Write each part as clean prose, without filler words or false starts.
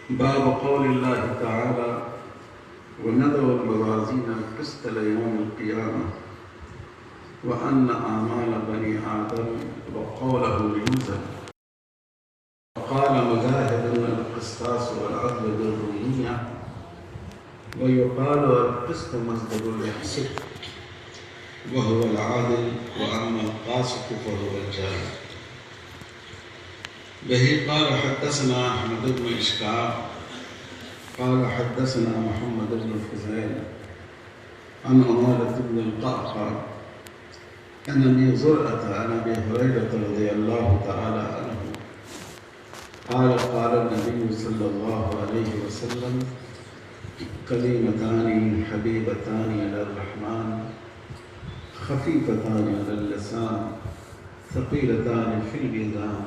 باب قول الله تعالى ونضع الموازين القسط ليوم القيامة وأن أعمال بني آدم وقوله يوزن. وقال مجاهد القسطاس والعدل بالرومية ويقال القسط مصدر الإحساء وهو العادل وأما القاسط فهو الجائر. به قال حدثنا أحمد بن إشكاب قال حدثنا محمد بن الفضيل عن عمارة بن القعقاع عن أبي زرعة عن أبي هريرة رضي الله تعالى عنه قال قال النبي صلى الله عليه وسلم كلمتان حبيبتان إلى الرحمن خفيفتان على اللسان ثقيلتان في الميزان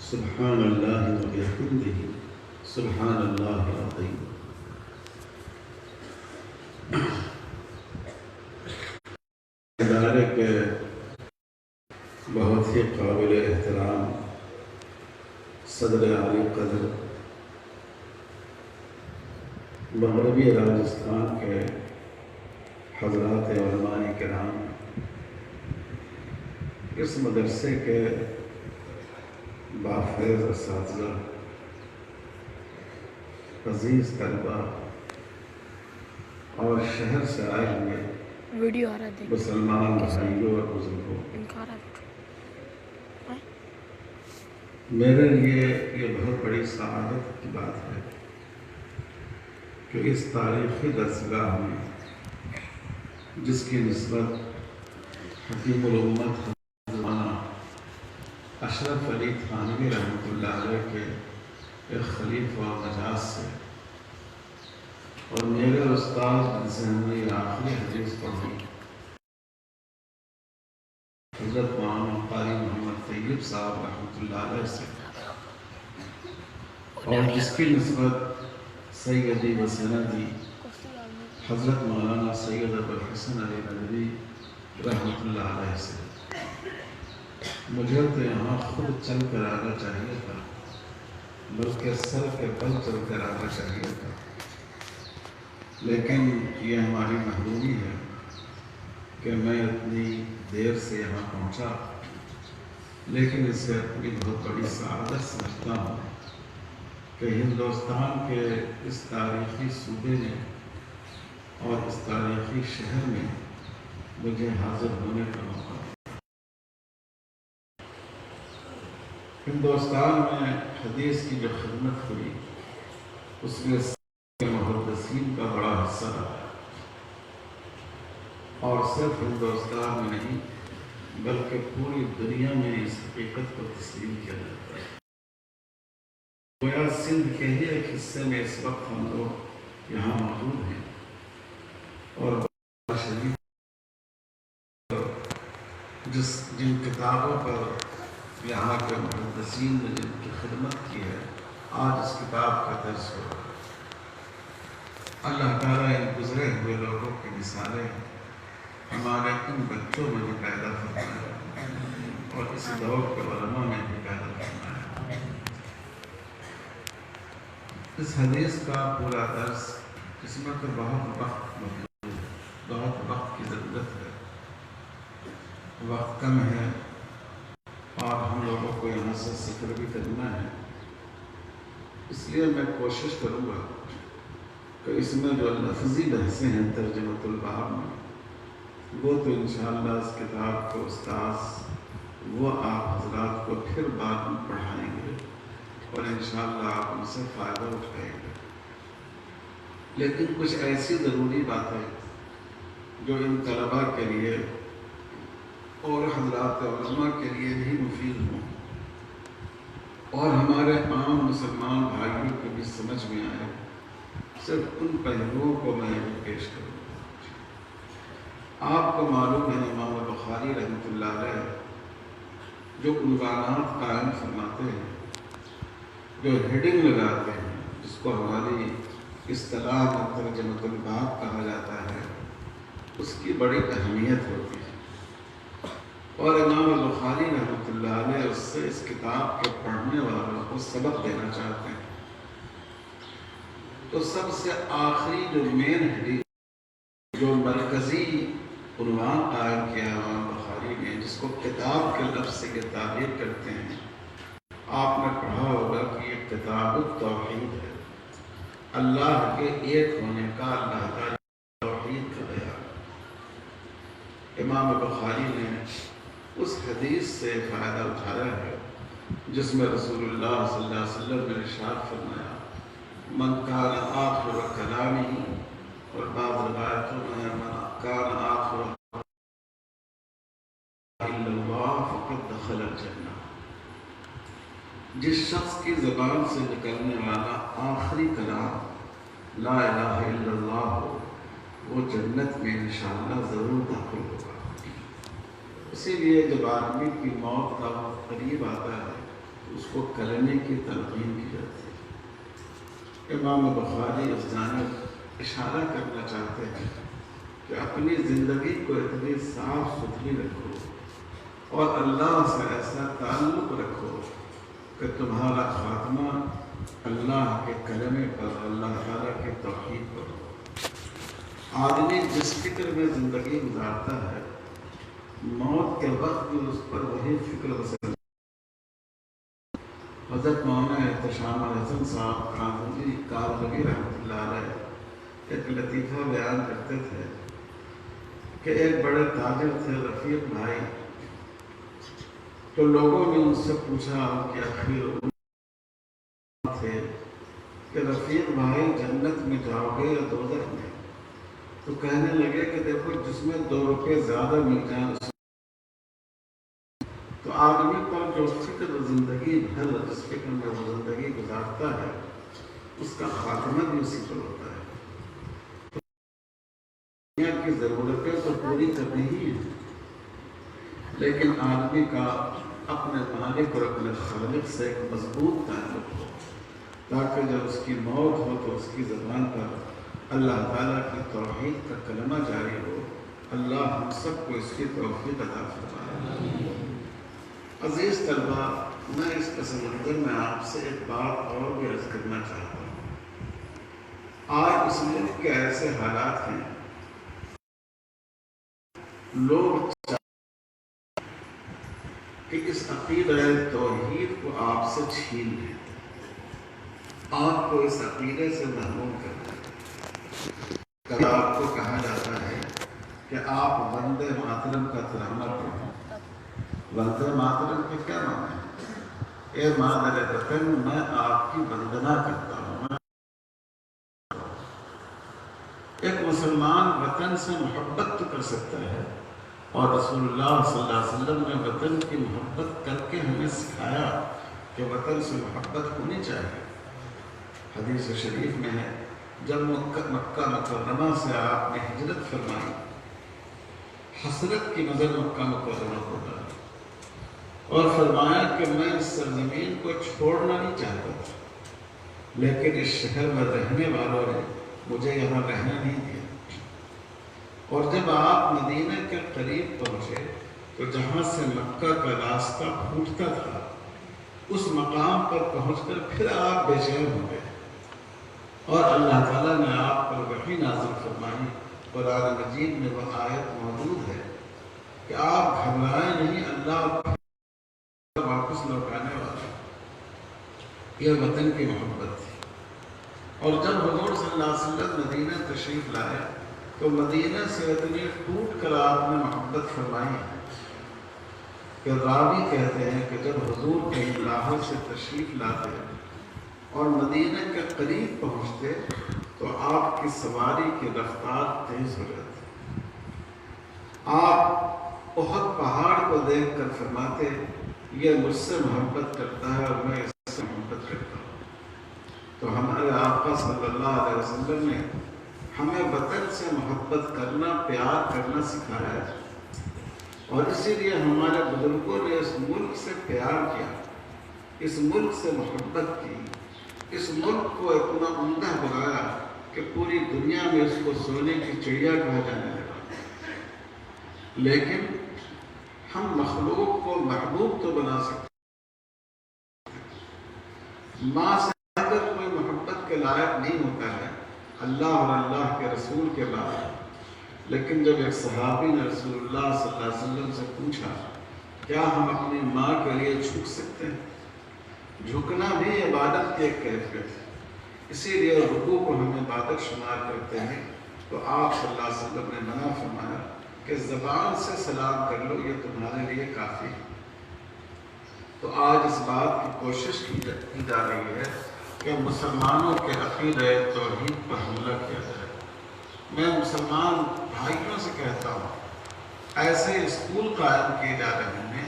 سبحان الله وبحمده سبحان الله العظيم. ادارے کے بہت ہی قابل احترام صدر عالی قدر مغربی راجستھان کے حضرات علماء کرام، اس مدرسے کے بافیض اساتذہ، عزیز طلبہ اور شہر سے آئے ہوئے مسلمان بھائیوں اور بزرگوں، میرے لیے یہ بہت بڑی سعادت کی بات ہے کہ اس تاریخی درسگاہ میں جس کی نسبت حکیم الامت اشرف علی تھانوی رحمۃ اللہ علیہ کے ایک خلیفہ مجاز سے اور میرے استاد سے ہم نے آخری حدیث پڑھی حضرت مولانا قاری محمد طیب صاحب رحمۃ اللہ علیہ سے، اور جس کی نسبت سیدی و سندی حضرت مولانا سید ابوالحسن علی ندوی رحمۃ اللہ علیہ سے، مجھے تو یہاں خود چل کر آنا چاہیے تھا، بلکہ سر کے بل چل کر آنا چاہیے تھا، لیکن یہ ہماری محرومی ہے کہ میں اتنی دیر سے یہاں پہنچا، لیکن اسے اپنی بہت بڑی سعادت سمجھتا ہوں کہ ہندوستان کے اس تاریخی صوبے میں اور اس تاریخی شہر میں مجھے حاضر ہونے کا موقع۔ ہندوستان میں حدیث کی جو خدمت ہوئی اس میں محدثین کا بڑا حصہ رہا، اور صرف ہندوستان میں نہیں بلکہ پوری دنیا میں اس حقیقت کو تسلیم کیا جاتا ہے۔ گویا سندھ کے ہی ایک حصے میں اس وقت ہم لوگ یہاں موجود ہیں، اور شریف جن کتابوں پر یہاں کے محدثین نے جن کی خدمت کی ہے، آج اس کتاب کا درس ہو رہا ہے۔ اللہ تعالیٰ ان گزرے ہوئے لوگوں کی مثالیں ہمارے ان بچوں میں بھی پیدا فرمائے اور اس دور کے علماء میں بھی پیدا فرمائے۔ اس حدیث کا پورا درس، اس میں تو بہت وقت مطلوب ہے، بہت وقت کی ضرورت ہے، وقت کم ہے اور ہم لوگوں کو یہاں سے سفر بھی کرنا ہے، اس لیے میں کوشش کروں گا کہ اس میں جو لفظی بحثیں ہیں ترجمۃ الباب میں، وہ تو انشاءاللہ اس کتاب کو استاذ وہ آپ حضرات کو پھر بعد میں پڑھائیں گے اور انشاءاللہ آپ ان سے فائدہ اٹھائیں گے، لیکن کچھ ایسی ضروری باتیں جو ان طلباء کے لیے اور حضرات علماء کے لیے بھی مفید ہوں اور ہمارے عام مسلمان بھائیوں کو بھی سمجھ میں آئے، صرف ان پہلوؤں کو میں پیش کروں۔ آپ کو معلوم ہے امام بخاری رحمۃ اللہ علیہ جو عنوانات قائم فرماتے ہیں، جو ہیڈنگ لگاتے ہیں، جس کو ہماری اصطلاح میں ترجمۃ الباب کہا جاتا ہے، اس کی بڑی اہمیت ہوتی ہے، اور امام بخاری رحمۃ اللہ علیہ اس سے اس کتاب کے پڑھنے والوں کو سبق دینا چاہتے ہیں تو سب سے آخری جو مین حدیث، جو مرکزی عنوان قائم کیا امام بخاری نے، جس کو کتاب کے لفظ سے یہ تعبیر کرتے ہیں، آپ نے پڑھا ہوگا کہ یہ کتاب التوحید ہے، اللہ کے ایک ہونے کا، اللہ تعالیٰ توحید کا بیان۔ امام بخاری نے اس حدیث سے فائدہ اٹھایا ہے جس میں رسول اللہ صلی اللہ علیہ وسلم نے ارشاد فرمایا، من کان آخر کلامہ، اور بعض روایتوں میں من کان آخر الا اللہ فقد دخل الجنہ، جس شخص کی زبان سے نکلنے والا آخری کلام لا الہ الا اللہ ہو، وہ جنت میں انشاءاللہ ضرور داخل ہوگا۔ اسی لیے جب آدمی کی موت کا وقت قریب آتا ہے تو اس کو کلمے کی تلقین کی جاتی ہے۔ امام بخاری اس جانب اشارہ کرنا چاہتے ہیں کہ اپنی زندگی کو اتنی صاف ستھری رکھو اور اللہ سے ایسا تعلق رکھو کہ تمہارا خاتمہ اللہ کے کلمے پر، اللہ تعالیٰ کے توحید پر ہو۔ آدمی جس فکر میں زندگی گزارتا ہے، موت کے وقت بھی اس پر وہی فکر وسر۔ حضرت مولانا احتشام الحسن صاحب کانزوی رحمۃ اللہ علیہ ایک لطیفہ بیان کرتے تھے کہ ایک بڑے تاجر تھے رفیق بھائی، تو لوگوں نے ان سے پوچھا کہ آخر تھے کہ رفیق بھائی جنت میں جاؤ گے یا دوزخ میں؟ تو کہنے لگے کہ دیکھو، جس میں 2 روپے زیادہ مل جائیں، تو آدمی پر جو فکر زندگی بھر جس فکر میں وہ زندگی گزارتا ہے، اس کا خاتمہ بھی اسی پر ہوتا ہے۔ دنیا کی ضرورتیں تو پوری کرنی ہی ہیں، لیکن آدمی کا اپنے مالک اور اپنے خالق سے ایک مضبوط تعلق ہو، تاکہ جب اس کی موت ہو تو اس کی زبان پر اللہ تعالیٰ کی توحید کا کلمہ جاری ہو۔ اللہ ہم سب کو اس کی توفیق عطا فرمائے۔ عزیز طلبہ، میں اس پس منظر میں آپ سے ایک بات اور بھی عرض کرنا چاہتا ہوں۔ آج اس ملک کے ایسے حالات ہیں، لوگ کہ اس عقیدہ توحید کو آپ سے چھین لیں، آپ کو اس عقیدے سے محروم کر دیں۔ کبھی آپ کو کہا جاتا ہے کہ آپ وندے ماترم کا ترانہ پڑھیں۔ وندے ماترم کے کیا معنی ہے؟ اے مادر وطن، میں آپ کی وندنا کرتا ہوں۔ ایک مسلمان وطن سے محبت تو کر سکتا ہے، اور رسول اللہ صلی اللہ علیہ وسلم نے وطن کی محبت کر کے ہمیں سکھایا کہ وطن سے محبت ہونی چاہیے۔ حدیث شریف میں ہے، جب مکہ مکرمہ سے آپ نے ہجرت فرمائی، حسرت کی نظر مکہ مکرمہ کو ڈالی اور فرمایا کہ میں اس سرزمین کو چھوڑنا نہیں چاہتا تھا، لیکن اس شہر میں رہنے والوں نے مجھے یہاں رہنا نہیں دیا۔ اور جب آپ مدینہ کے قریب پہنچے تو جہاں سے مکہ کا راستہ پھوٹتا تھا، اس مقام پر پہنچ کر پھر آپ بے چین ہو گئے، اور اللہ تعالیٰ نے آپ پر وحی نازل فرمائی۔ قرآن مجید میں وہ آیت موجود ہے کہ آپ گھبرائیں نہیں، اللہ واپس لوٹانے والا۔ یہ وطن کی محبت تھی۔ اور جب حضور صلی اللہ علیہ وسلم مدینہ تشریف لائے تو مدینہ سے اتنی ٹوٹ کر آپ نے محبت فرمائی کہ راوی کہتے ہیں کہ جب حضور کہیں لاہور سے تشریف لاتے اور مدینہ کے قریب پہنچتے تو آپ کی سواری کی رفتار تیز ہو جاتی۔ آپ احد پہاڑ کو دیکھ کر فرماتے، یہ مجھ سے محبت کرتا ہے اور میں اس سے محبت کرتا ہوں۔ تو ہمارے آقا صلی اللہ علیہ وسلم نے ہمیں وطن سے محبت کرنا، پیار کرنا سکھایا ہے، اور اسی لیے ہمارے بزرگوں نے اس ملک سے پیار کیا، اس ملک سے محبت کی، اس ملک کو اتنا عمدہ بنایا کہ پوری دنیا میں اس کو سونے کی چڑیا کہا جانے لگا۔ لیکن ہم مخلوق کو محبوب تو بنا سکتے ہیں۔ ماں سے اگر کوئی محبت کے لائق نہیں ہوتا ہے اللہ اور اللہ کے رسول کے بعد. لیکن جب ایک صحابی نے رسول اللہ صلی اللہ علیہ وسلم سے پوچھا کیا ہم اپنی ماں کے لیے جھک سکتے ہیں؟ جھکنا بھی عبادت کی ایک کیفیت ہے، اسی لیے رکوع کو ہم عبادت شمار کرتے ہیں. تو آپ صلی اللہ علیہ وسلم نے منع فرمایا کہ زبان سے سلام کر لو، یہ تمہارے لیے کافی ہے. تو آج اس بات کی کوشش کی جا رہی ہے کہ مسلمانوں کے عقیدہ توحید پر حملہ کیا جائے. میں مسلمان بھائیوں سے کہتا ہوں ایسے اسکول قائم کیے جا رہے ہیں،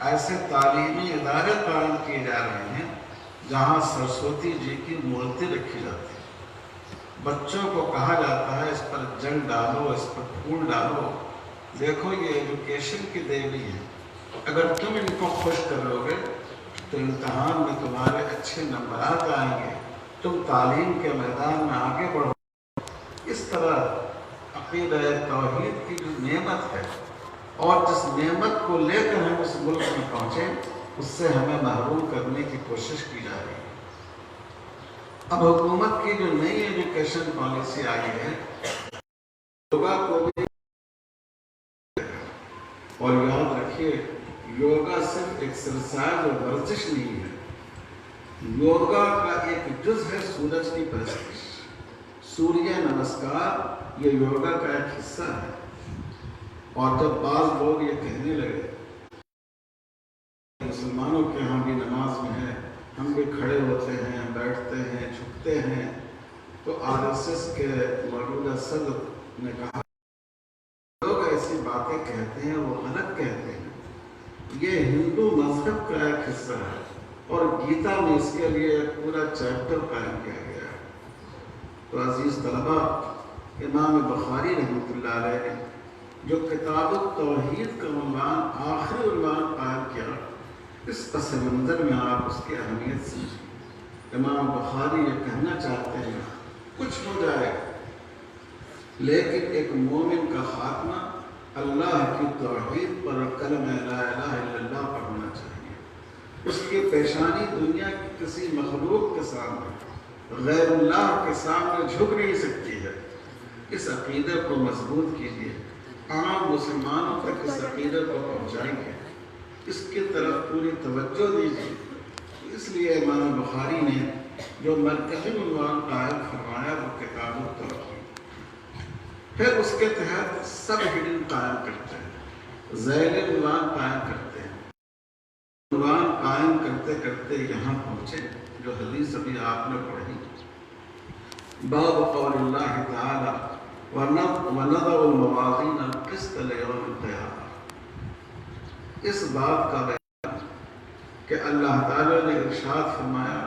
ایسے تعلیمی ادارے قائم کیے جا رہے ہیں جہاں سرسوتی جی کی مورتی رکھی جاتی ہے. بچوں کو کہا جاتا ہے اس پر جنگ ڈالو، اس پر پھول ڈالو. دیکھو یہ ایجوکیشن کی دیوی ہے، اگر تم ان کو خوش کرو گے تو امتحان میں تمہارے اچھے نمبرات آئیں گے، تم تعلیم کے میدان میں آگے بڑھو. اس طرح عقیدہ توحید کی جو نعمت ہے اور جس نعمت کو لے کر ہم اس ملک میں پہنچے اس سے ہمیں محروم کرنے کی کوشش کی جا رہی ہے. اب حکومت کی جو نئی ایجوکیشن پالیسی آئی ہے یوگا کو بھی، اور یاد رکھیے یوگا صرف ایکسرسائز اور ورزش نہیں ہے، یوگا کا ایک جز ہے سورج کی پرستش. سوریہ نمسکار یہ یوگا کا ایک حصہ ہے. اور جب بعض لوگ یہ کہنے لگے مسلمانوں کے ہاں بھی نماز میں ہے، ہم بھی کھڑے ہوتے ہیں، بیٹھتے ہیں، جھکتے ہیں، تو RSS کے موجودہ صدر نے کہا لوگ ایسی باتیں کہتے ہیں وہ غلط کہتے ہیں. یہ ہندو مذہب کا ایک حصہ ہے اور گیتا میں اس کے لیے ایک پورا چیپٹر قائم کیا گیا ہے. تو عزیز طلبہ، امام بخاری رحمۃ اللہ علیہ نے جو کتاب التوحید کا عنوان آخری عنوان قائم کیا، اس پس منظر میں آپ اس کی اہمیت سمجھیں. امام بخاری یہ کہنا چاہتے ہیں کچھ ہو جائے لیکن ایک مومن کا خاتمہ اللہ کی توحید پر کلمہ لا الہ الا اللہ پر ہونا چاہیے. اس کی پیشانی دنیا کی کسی مخلوق کے سامنے، غیر اللہ کے سامنے جھک نہیں سکتی ہے. اس عقیدے کو مضبوط کیجیے، عام مسلمانوں تک اس عقیدے کو پہنچائیں گے، اس کی طرف پوری توجہ دیجیے. اس لیے امام بخاری نے جو مرکزی عنوان قائم فرمایا وہ کتاب التوحید. پھر اس کے تحت سب ہیڈنگ قائم کرتے ہیں، ذیل عنوان قائم کرتے ہیں. عنوان قائم کرتے کرتے یہاں پہنچے جو حدیث ابھی آپ نے پڑھی، باب قول اللہ تعالی وَنَضَعُ الْمَوَازِينَ الْقِسْطَ لِيَوْمِ الْقِيَامَةِ. اس بات کا بیان کہ اللہ تعالی نے ارشاد فرمایا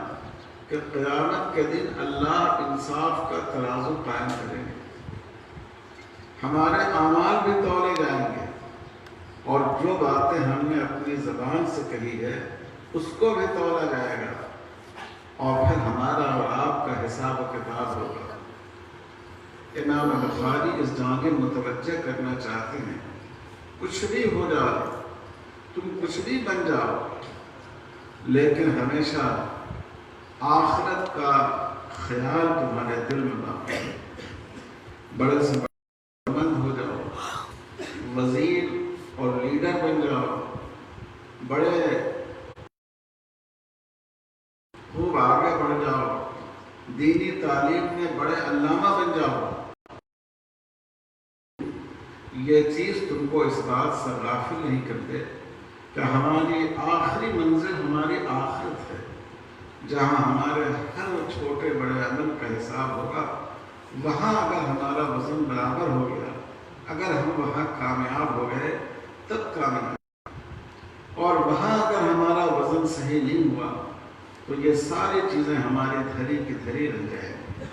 کہ قیامت کے دن اللہ انصاف کا ترازو قائم کریں گے. ہمارے اعمال بھی تولے جائیں گے اور جو باتیں ہم نے اپنی زبان سے کہی ہے اس کو بھی تولا جائے گا، اور پھر ہمارا اور آپ کا حساب و کتاب ہوگا. امام بخاری اس جانب متوجہ کرنا چاہتے ہیں کچھ بھی ہو جائے، تم کچھ بھی بن جاؤ، لیکن ہمیشہ آخرت کا خیال تمہارے دل میں باقی ہے. بڑے سے بڑے مند ہو جاؤ، وزیر اور لیڈر بن جاؤ، بڑے خوب آگے بڑھ جاؤ، دینی تعلیم میں بڑے علامہ بن جاؤ، یہ چیز تم کو اس بات سے غافل نہیں کرتے کہ ہماری آخری منزل ہماری آخرت ہے، جہاں ہمارے ہر چھوٹے بڑے عمل کا حساب ہوگا. وہاں اگر ہمارا وزن برابر ہو گیا، اگر ہم وہاں کامیاب ہو گئے تب کامیاب، اور وہاں اگر ہمارا وزن صحیح نہیں ہوا تو یہ ساری چیزیں ہماری دھری کی دھری رہ جائیں گی.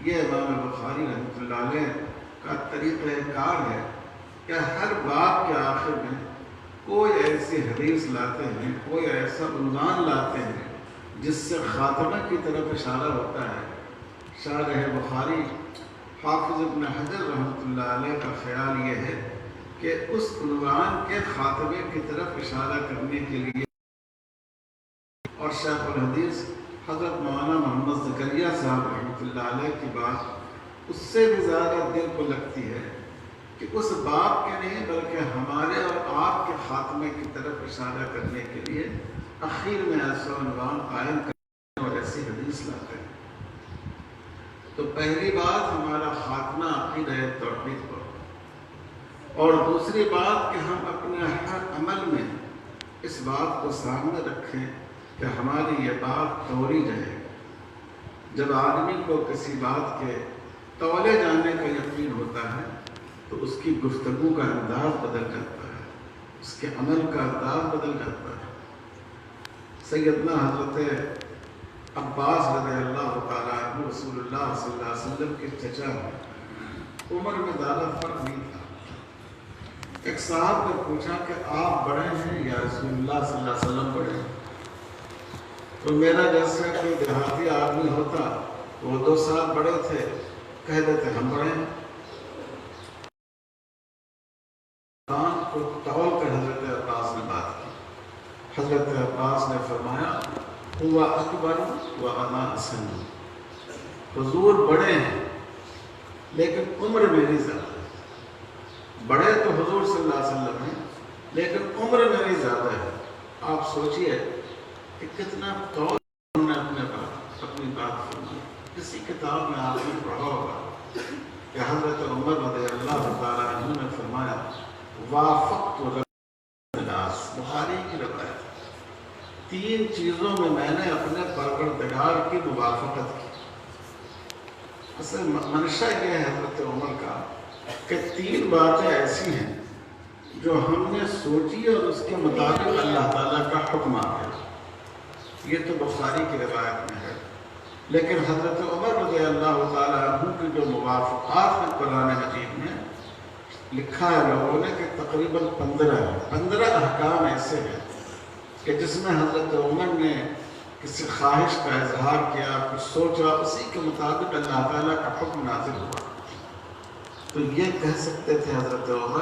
یہ امام بخاری رحمۃ اللہ علیہ کا طریقہ کار ہے کہ ہر باب کے آخر میں کوئی ایسی حدیث لاتے ہیں، کوئی ایسا عنوان لاتے ہیں جس سے خاتمہ کی طرف اشارہ ہوتا ہے. شارح بخاری حافظ ابن حجر رحمۃ اللہ علیہ کا خیال یہ ہے کہ اس عنوان کے خاتمے کی طرف اشارہ کرنے کے لیے، اور شیخ الحدیث حضرت مولانا محمد زکریا صاحب رحمۃ اللہ علیہ کی بات اس سے بھی زیادہ دل کو لگتی ہے کہ اس بات کے نہیں بلکہ ہمارے اور آپ کے خاتمے کی طرف اشارہ کرنے کے لیے اخیر میں ایسا عنوان قائم کرنے اور ایسی حدیث لاتے ہیں۔ تو پہلی بات ہمارا خاتمہ عقیدہ توحید پر، اور دوسری بات کہ ہم اپنے ہر عمل میں اس بات کو سامنے رکھیں کہ ہماری یہ بات توڑی جائے۔ جب آدمی کو کسی بات کے تولے جانے کا یقین ہوتا ہے تو اس کی گفتگو کا انداز بدل جاتا ہے، اس کے عمل کا انداز بدل جاتا ہے۔ سیدنا حضرت عباس رضی اللہ تعالیٰ عنہ رسول اللہ صلی اللہ علیہ وسلم کے چچا ہیں، عمر میں زیادہ فرق نہیں تھا۔ ایک صاحب نے پوچھا کہ آپ بڑے ہیں یا رسول اللہ صلی اللہ علیہ وسلم بڑے ہیں؟ تو میرا جیسا کوئی دیہاتی آدمی ہوتا، وہ 2 سال بڑے تھے، کہہ دیتے ہم بڑے ہیں۔ کو تول کر حضرت عباس نے بات کی۔ حضرت عباس نے فرمایا ہوا اکبر و انا اصغر، حضور بڑے ہیں لیکن عمر میری زیادہ ہے۔ بڑے تو حضور صلی اللہ علیہ وسلم ہیں لیکن عمر میری زیادہ ہے۔ آپ سوچئے کہ کتنا طول انہوں نے اپنی بات فرمائی۔ کسی کتاب میں آپ نے پڑھا ہوگا کہ حضرت عمر رضی اللہ تعالیٰ عنہ نے فرمایا وافقت الناس، بخاری کی روایت، 3 چیزوں میں نے اپنے پروردگار کی موافقت کی۔ اصل منشا یہ ہے حضرت عمر کا کہ 3 باتیں ایسی ہیں جو ہم نے سوچی اور اس کے مطابق اللہ تعالیٰ کا حکم آ گیا۔ یہ تو بخاری کی روایت میں ہے، لیکن حضرت عمر رضی اللہ تعالیٰ عنہ کی جو موافقات ہیں قرآن مجید میں لکھا ہے لوگوں نے کہ تقریباً 15 احکام ایسے ہیں کہ جس میں حضرت عمر نے کسی خواہش کا اظہار کیا، کچھ سوچا، اسی کے مطابق اللہ تعالیٰ کا حکم نازل ہوا۔ تو یہ کہہ سکتے تھے حضرت عمر